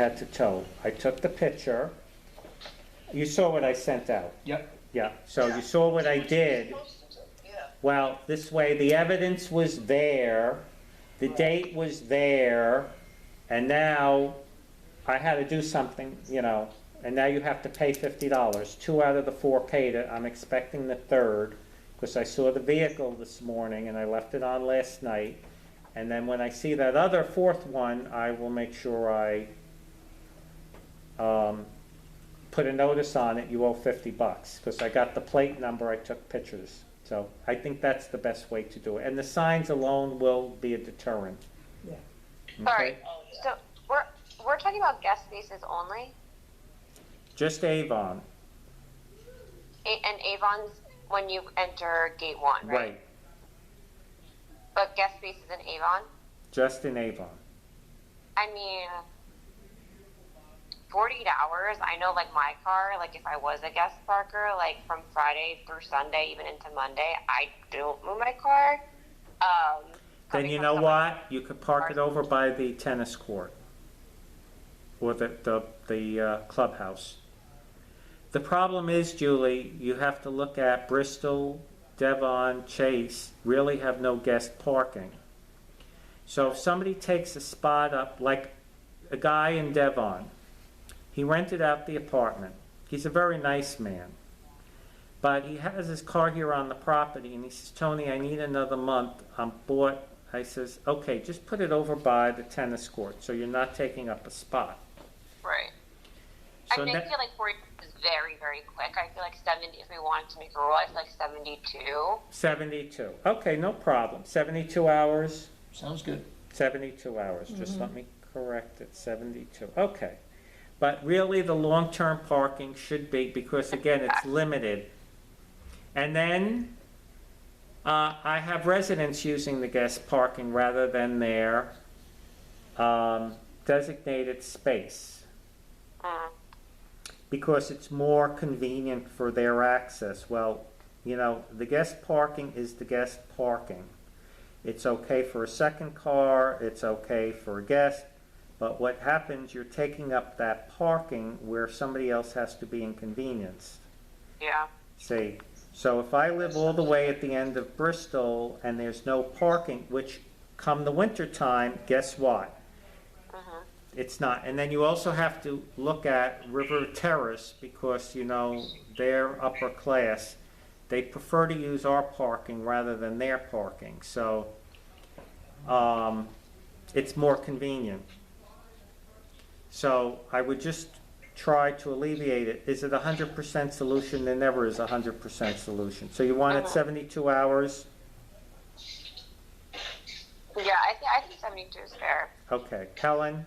Head to toe. I took the picture. You saw what I sent out. Yep. Yeah, so you saw what I did. Well, this way, the evidence was there, the date was there, and now I had to do something, and now you have to pay $50. 2 out of the 4 paid it. I'm expecting the third, because I saw the vehicle this morning and I left it on last night. And then when I see that other fourth one, I will make sure I put a notice on it, you owe $50, because I got the plate number, I took pictures. So I think that's the best way to do it. And the signs alone will be a deterrent. Yeah. Sorry, so we're talking about guest spaces only? Just Avon, And Avon's when you enter gate 1, right? right, But guest spaces in Avon? just in Avon. I mean, 48 hours, I know like my car, like if I was a guest parker, like from Friday through Sunday, even into Monday, I don't move my car. Then coming you from know someone- what? You could park it over by the tennis court or the clubhouse. The problem is, Julie, you have to look at Bristol, Devon, Chase, really have no guest parking. So if somebody takes a spot up, like a guy in Devon, he rented out the apartment. He's a very nice man. But he has his car here on the property, and he says, Tony, I need another month. I'm bored. I says, okay, just put it over by the tennis court, so you're not taking up a spot. Right. So I that- feel like 40 is very, very quick. I feel like 70, if we wanted to make a rule, I feel like 72. 72. Okay, no problem. 72 hours, Sounds good. 72 hours. Just let me correct it, 72. Okay. But really, the long-term parking should be, because again, it's limited. And then, I have residents using the guest parking rather than their designated space, because it's more convenient for their access. Well, the guest parking is the guest parking. It's okay for a second car, it's okay for a guest, but what happens, you're taking up that parking where somebody else has to be inconvenienced. Yeah. See, so if I live all the way at the end of Bristol and there's no parking, which come the winter time, guess what? It's not. And then you also have to look at River Terrace, because, they're upper class. They prefer to use our parking rather than their parking. So it's more convenient. So I would just try to alleviate it. Is it a 100% solution? There never is a 100% solution. So you want it 72 hours? Yeah, I think 72 is fair. Okay. Helen?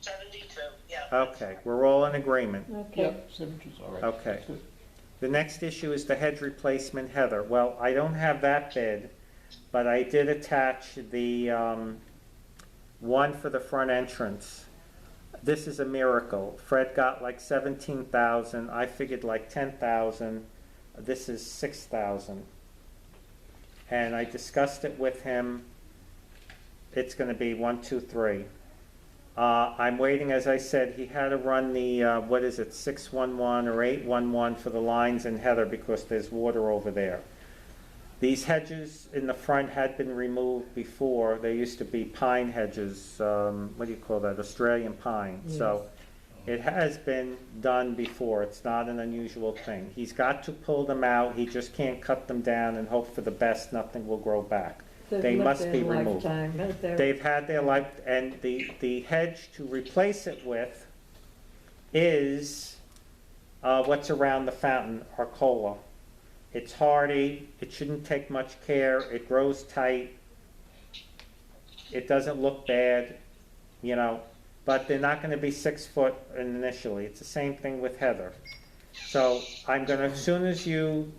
72, yeah. Okay. We're all in agreement. Okay. Yep, 72's all right. Okay. Good. The next issue is the hedge replacement heather. Well, I don't have that bid, but I did attach the one for the front entrance. This is a miracle. Fred got like 17,000. I figured like 10,000. This is 6,000. And I discussed it with him. It's going to be 1, 2, 3. I'm waiting, as I said, he had to run the, 611 or 811 for the lines in heather because there's water over there. These hedges in the front had been removed before. They used to be pine hedges, what do you call that, Australian pine. So it has been done before. It's not an unusual thing. He's got to pull them out. He just can't cut them down and hope for the best nothing will grow back. They lived must their be removed. lifetime, but they're- They've had their life, and the hedge to replace it with is what's around the fountain, Arcola. It's hardy, it shouldn't take much care, it grows tight, it doesn't look bad, but they're not gonna be 6 foot initially. It's the same thing with heather. So I'm gonna, as soon as you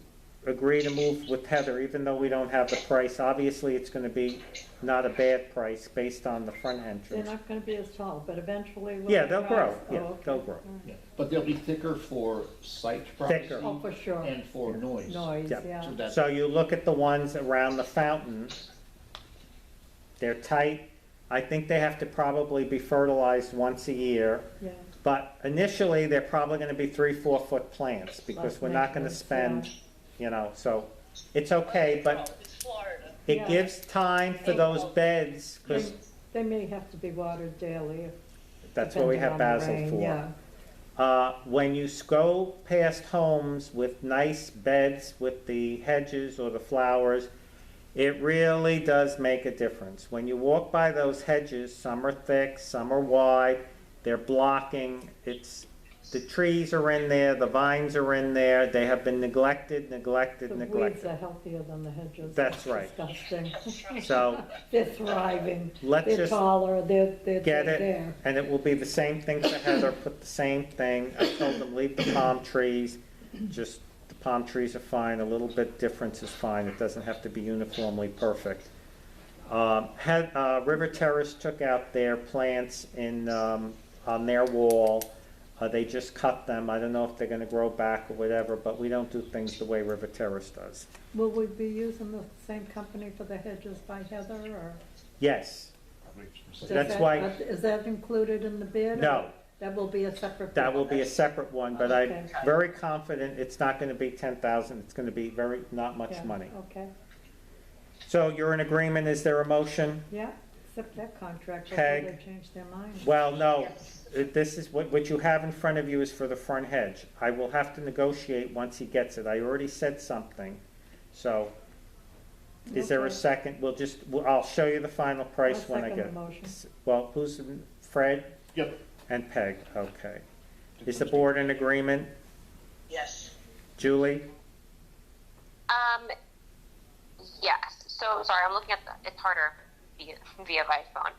agree to move with heather, even though we don't have the price, obviously it's gonna be not a bad price based on the front They're entrance. not gonna be as tall, but eventually will Yeah, they they'll grow, rise? yeah, Oh, okay. they'll grow. Yeah. But they'll be thicker for sight privacy Thicker. Oh, for sure. and for noise. Noise, Yeah. yeah. So that's, So you look at the ones around the fountain, they're tight, I think they have to probably be fertilized once a year. Yeah. But initially, they're probably gonna be 3-4 foot plants, because Like we're not gonna maintenance, spend, yeah. you know, so it's okay, but It's Florida. it Yeah. gives time for those beds, because They may have to be watered daily, that's what we have depending on the basil rain, for. yeah. When you go past homes with nice beds with the hedges or the flowers, it really does make a difference. When you walk by those hedges, some are thick, some are wide, they're blocking, the trees are in there, the vines are in there, they have been neglected. The weeds are So healthier than the hedges. That's It's right. Disgusting. So They're thriving, let's they're just taller, they're get it, there. and it will be the same thing for Heather, put the same thing. I told them, leave the palm trees, just, the palm trees are fine, a little bit difference is fine, it doesn't have to be uniformly perfect. River Terrace took out their plants on their wall, they just cut them, I don't know if they're gonna grow back or whatever, but we don't do things the way River Terrace does. Will we be using the same company for the hedges by Heather, or? Yes, does That's that- why- Is that included in the bid? or No. That will be a separate bid? that will be a separate one, but I'm Okay. very confident it's not gonna be 10,000, it's gonna be not much Yeah, money. Okay, So you're in agreement, is there a motion? yeah, accept that contract before Peg. they change their mind. Well, no, Yes. this is, what you have in front of you is for the front hedge. I will have to negotiate once he gets it, I already said something, so. Is there a Okay. second? I'll show you the final price I'll when I second get it. the motion. Well, who's, Fred Yep. and Peg, okay. Is the board in agreement? Yes. Julie? Yes. So sorry, I'm looking at it's harder via by phone.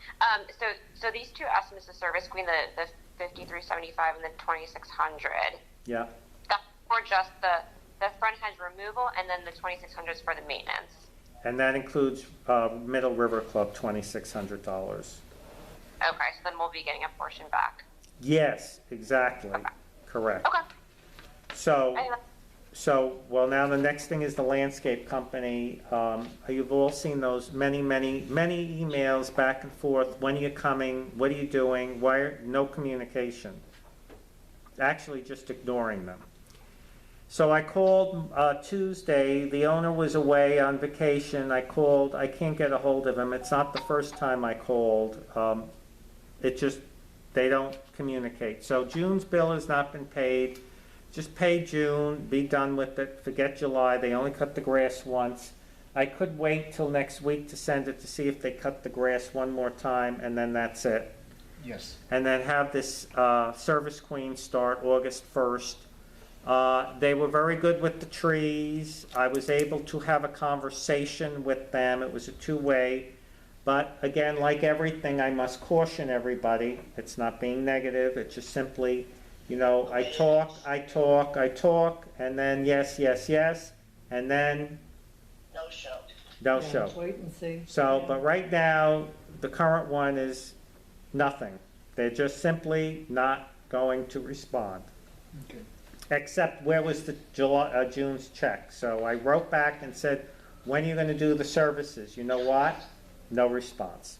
So these two estimates of service between the 5375 and the 2600. Yeah, That's for just the front hedge removal, and then the 2600 is for the maintenance. and that includes, Middle River Club, $2,600. Okay, so then we'll be getting a portion back. Yes, exactly, correct. Okay. So. Anyway, Well, now the next thing is the landscape company. You've all seen those many emails back and forth. When are you coming? What are you doing? No communication. Actually, just ignoring them. So I called Tuesday. The owner was away on vacation. I called. I can't get a hold of him. It's not the first time I called. They don't communicate. So June's bill has not been paid. Just pay June, be done with it, forget July, they only cut the grass once. I could wait till next week to send it to see if they cut the grass one more time, and then that's it. Yes. And then have this Service Queen start August 1st. They were very good with the trees. I was able to have a conversation with them. It was a two-way. But again, like everything, I must caution everybody. It's not being negative, it's just simply, you know, I talk, and then yes, and then No show. no Yeah, show. Wait and see. So, Yeah. but right now, the current one is nothing. They're just simply not going to respond. Okay. Except where was the June's check? So I wrote back and said, when are you gonna do the services? You know what? No response.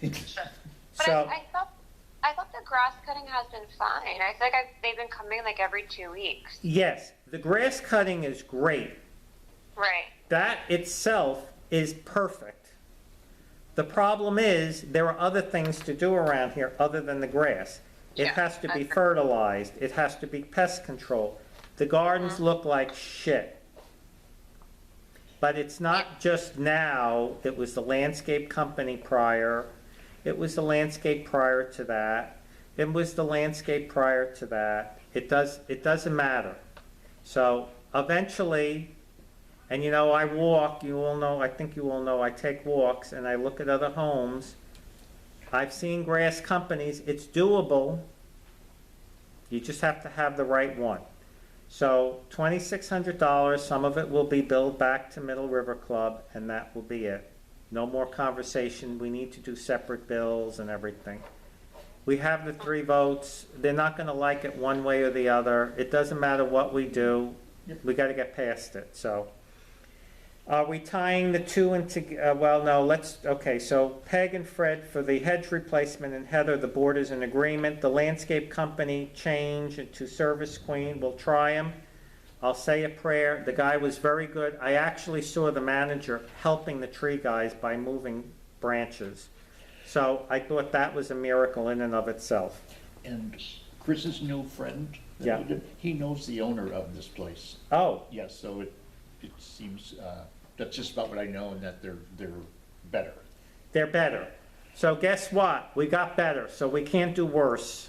but So, I thought the grass cutting has been fine. I feel like they've been coming like every 2 weeks. yes, the grass cutting is great. Right. That itself is perfect. The problem is, there are other things to do around here other than the grass. It Yeah, has to be I agree. fertilized, it has to be pest control. The gardens look like shit. But it's not just now, it was the landscape company prior, it was the landscape prior to that, it was the landscape prior to that. It doesn't matter. So eventually, and you know, I walk, you all know, I think you all know, I take walks and I look at other homes. I've seen grass companies, it's doable. You just have to have the right one. So $2,600, some of it will be billed back to Middle River Club, and that will be it. No more conversation, we need to do separate bills and everything. We have the 3 votes, they're not gonna like it one way or the other, it doesn't matter what we do, we gotta get past it, so. Are we tying the two into, well, no, okay, so Peg and Fred for the hedge replacement, and Heather, the board is in agreement. The landscape company change to Service Queen, we'll try him. I'll say a prayer. The guy was very good. I actually saw the manager helping the tree guys by moving branches. So I thought that was a miracle in and of itself. And Chris's new friend, Yeah. he knows the owner of this place. Oh, Yes, so it seems, that's just about what I know, and that they're better. they're better. So guess what? We got better, so we can't do worse.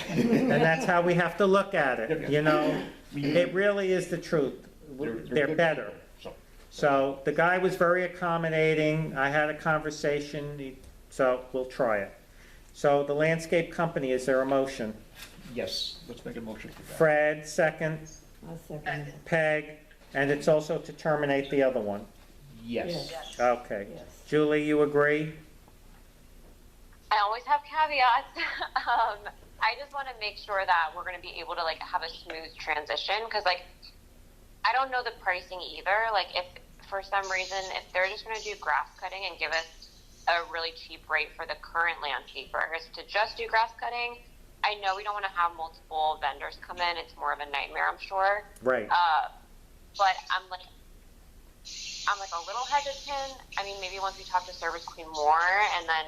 And that's how we have to look at it, you know? It really is the truth. They're good better. people, so. So the guy was very accommodating. I had a conversation, so we'll try it. So the landscape company, is there a motion? Yes, let's make a motion for that. Fred, second. I'll second it. Peg, and it's also to terminate the other one. Yes. Yes. Okay. Yes. Julie, you agree? I always have caveats. I just want to make sure that we're going to be able to like have a smooth transition because like I don't know the pricing either. Like if for some reason if they're just going to do grass cutting and give us a really cheap rate for the current landscapers to just do grass cutting, I know we don't want to have multiple vendors come in. It's more of a nightmare, I'm sure. Right. But I'm like a little hesitant. I mean, maybe once we talk to Service Queen more and then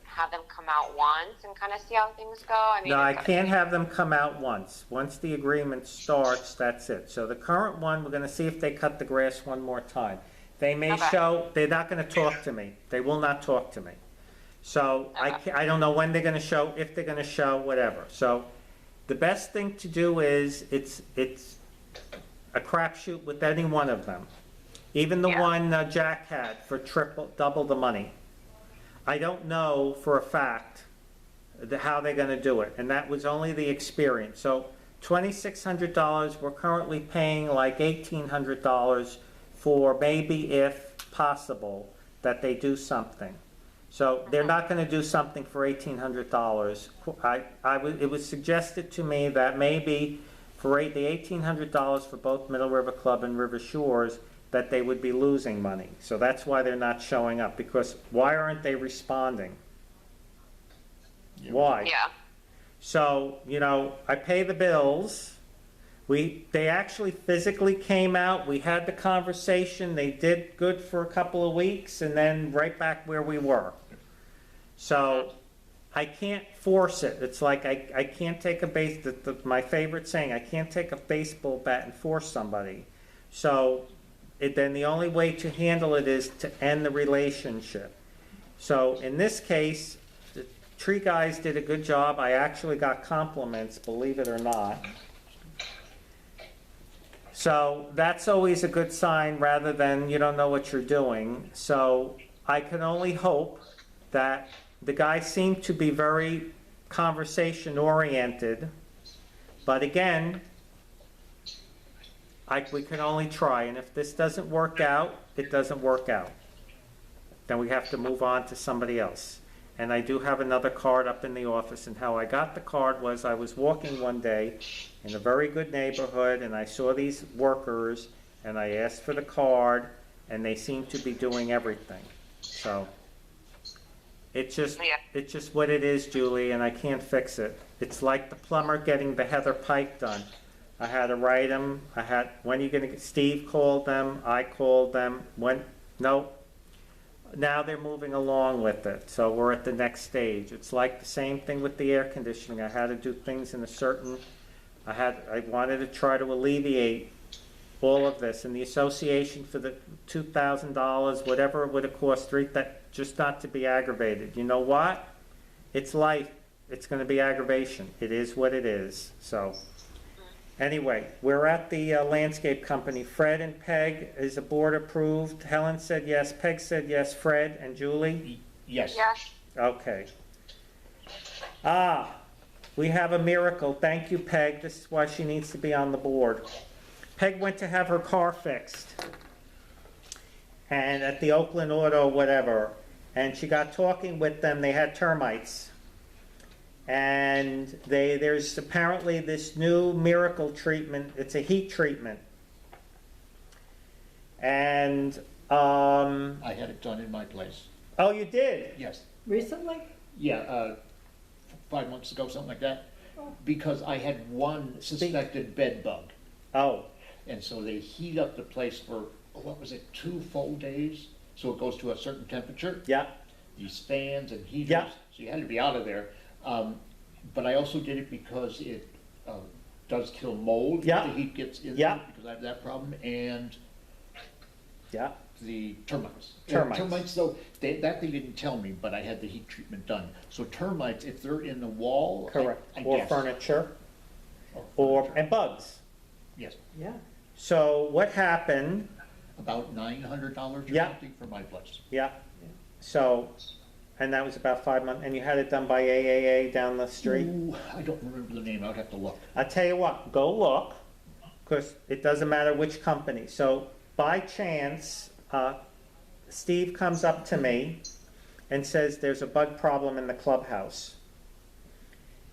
have them come out once and kind of see how things go. I mean, No, I it's- can't have them come out once. Once the agreement starts, that's it. So the current one, we're gonna see if they cut the grass one more time. They may Okay. show, they're not gonna talk to me. They will not talk to me. So Okay. I don't know when they're gonna show, if they're gonna show, whatever. So the best thing to do is, it's a crapshoot with any one of them. Even the Yeah. one Jack had for double the money. I don't know for a fact how they're gonna do it, and that was only the experience. So $2,600, we're currently paying like $1,800 for maybe if possible that they do something. So they're not gonna do something for $1,800. It was suggested to me that maybe for the $1,800 for both Middle River Club and River Shores, that they would be losing money. So that's why they're not showing up, because why aren't they responding? Yeah. Why? Yeah. So, you know, I pay the bills. They actually physically came out, we had the conversation, they did good for a couple of weeks, and then right back where we were. So, I can't force it. It's like I can't take my favorite saying, I can't take a baseball bat and force somebody. So, then the only way to handle it is to end the relationship. So in this case, the tree guys did a good job. I actually got compliments, believe it or not. So that's always a good sign rather than you don't know what you're doing. So I can only hope that the guys seem to be very conversation oriented. But again, we can only try, and if this doesn't work out, it doesn't work out. Then we have to move on to somebody else. And I do have another card up in the office, and how I got the card was I was walking one day in a very good neighborhood, and I saw these workers, and I asked for the card, and they seemed to be doing everything. So, it's just what it is, Julie, and I can't fix it. It's like the plumber getting the Heather Pike done. I had to write them, when are you gonna Steve called them, I called them, no. Now they're moving along with it, so we're at the next stage. It's like the same thing with the air conditioning. I had to do things in a certain, I wanted to try to alleviate all of this, and the association for the $2,000, whatever it would have cost, just not to be aggravated. You know what? It's life, it's gonna be aggravation. It is what it is, so. Anyway, we're at the landscape company. Fred and Peg, is the board approved? Helen said yes, Peg said yes, Fred and Julie? Yes. Yes. Okay. We have a miracle. Thank you, Peg. This is why she needs to be on the board. Peg went to have her car fixed. And at the Oakland Auto, whatever. And she got talking with them. They had termites. And there's apparently this new miracle treatment. It's a heat treatment. And, I had it done in my place. oh, you did? Yes. Recently? Yeah, 5 months ago, something like that. Because I had one suspected bed bug. Oh, And so they heat up the place for, what was it, 2 full days? So it goes to a certain temperature. yeah, These fans and heaters. Yeah. So you had to be out of there. But I also did it because it does kill mold. Yeah. If the heat gets in Yeah. there, because I have that problem. And yeah, the termites. Termites. Termites, though, that they didn't tell me, but I had the heat treatment done. So termites, if they're in the wall. correct. I Or guess. furniture, Or or, furniture. and bugs. Yes, Yeah. So what happened, about $900 or Yeah. something for my place. yeah, so, and that was about 5 months, and you had it done by AAA down the street? Ooh, I don't remember the name, I would have to look. I'll tell you what, go look, because it doesn't matter which company. So by chance, Steve comes up to me and says there's a bug problem in the clubhouse.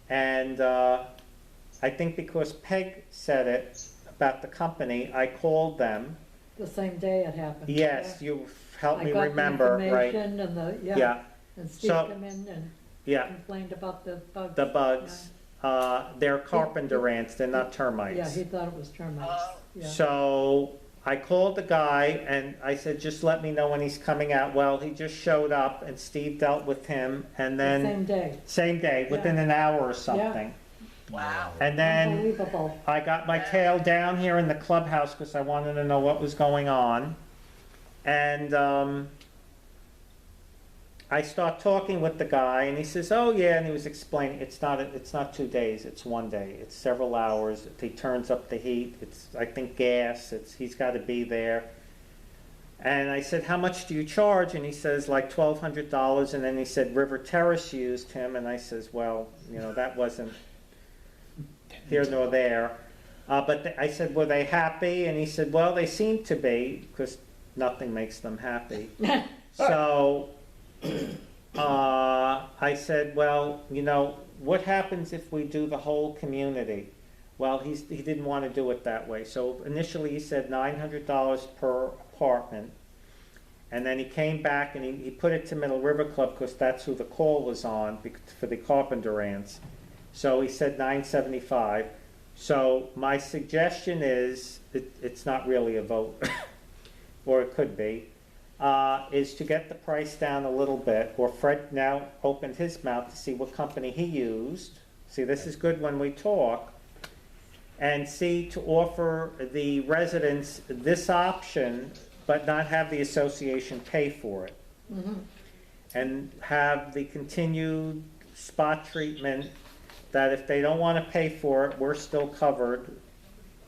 And I think because Peg said it about the company, I called them. The same day it happened. Yes, Yeah. you helped I me got the remember, right? information and the, Yeah, yeah, and Steve So- came in and yeah, complained about the bugs. the bugs. They're carpenter ants, they're not termites. Yeah, he thought it was termites, yeah. So I called the guy and I said, just let me know when he's coming out. Well, he just showed up and Steve dealt with him and The then, same day. same day, within an hour or something. Wow. And then Unbelievable. I got my tail down here in the clubhouse because I wanted to know what was going on. And I start talking with the guy and he says, oh yeah, and he was explaining, it's not 2 days, it's 1 day, it's several hours. He turns up the heat, it's, I think, gas, he's got to be there. And I said, how much do you charge? And he says, like $1,200. And then he said River Terrace used him. And I says, well, that wasn't here nor there. But I said, were they happy? And he said, well, they seem to be, because nothing makes them happy. So I said, well, what happens if we do the whole community? Well, he didn't want to do it that way. So initially he said $900 per apartment. And then he came back and he put it to Middle River Club because that's who the call was on for the carpenter ants. So he said $975. So my suggestion is, it's not really a vote, or it could be, is to get the price down a little bit, or Fred now opened his mouth to see what company he used. See, this is good when we talk. And see, to offer the residents this option, but not have the association pay for it. And have the continued spot treatment that if they don't want to pay for it, we're still covered.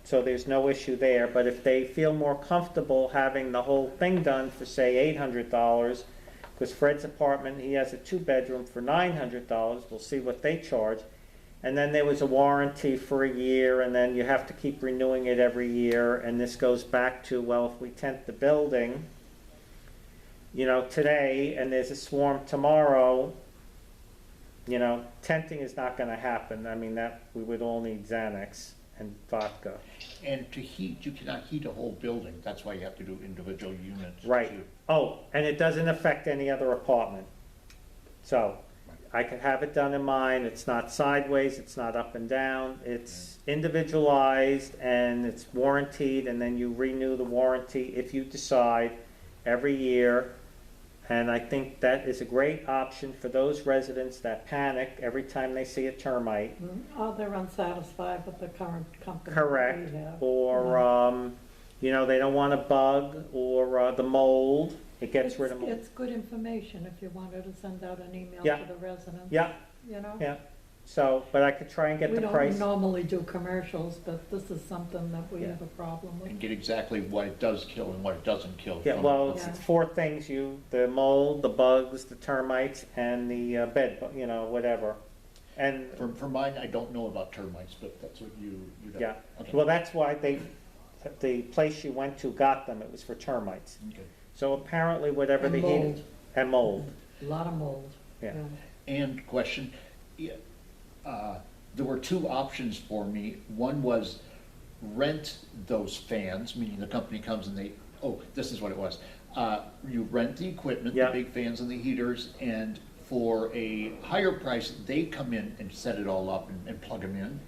So there's no issue there. But if they feel more comfortable having the whole thing done for, say, $800, because Fred's apartment, he has a 2-bedroom for $900, we'll see what they charge. And then there was a warranty for a year, and then you have to keep renewing it every year. And this goes back to, well, if we tent the building, today, and there's a swarm tomorrow, tenting is not going to happen. I mean, that we would all need Xanax and vodka. And to heat, you cannot heat a whole building. That's why you have to do individual units. Right. too. Oh, and it doesn't affect any other apartment. So I could have it done in mine. It's not sideways, it's not up and down. It's individualized and it's warranted, and then you renew the warranty if you decide every year. And I think that is a great option for those residents that panic every time they see a termite. Oh, they're unsatisfied with the current company. Correct. we have. Or, they don't want a bug or the mold. It gets rid of mold. It's good information if you wanted to send out an email Yeah. to the residents. Yeah, yeah. So, but I could try and get We the don't price. normally do commercials, but this is something that we have a problem with. And get exactly what it does kill and what it doesn't kill. Yeah, from- well, it's Yeah. 4 things, the mold, the bugs, the termites, and the whatever. And, For mine, I don't know about termites, but that's what you know. yeah, Okay. well, that's why the place you went to got them, it was for termites. Okay. So apparently whatever And the mold. heat, and mold, A lot of mold. yeah. And question, there were 2 options for me. One was rent those fans, meaning the company comes and they oh, this is what it was. You rent the equipment, the Yeah. big fans and the heaters, and for a higher price, they come in and set it all up and plug them in.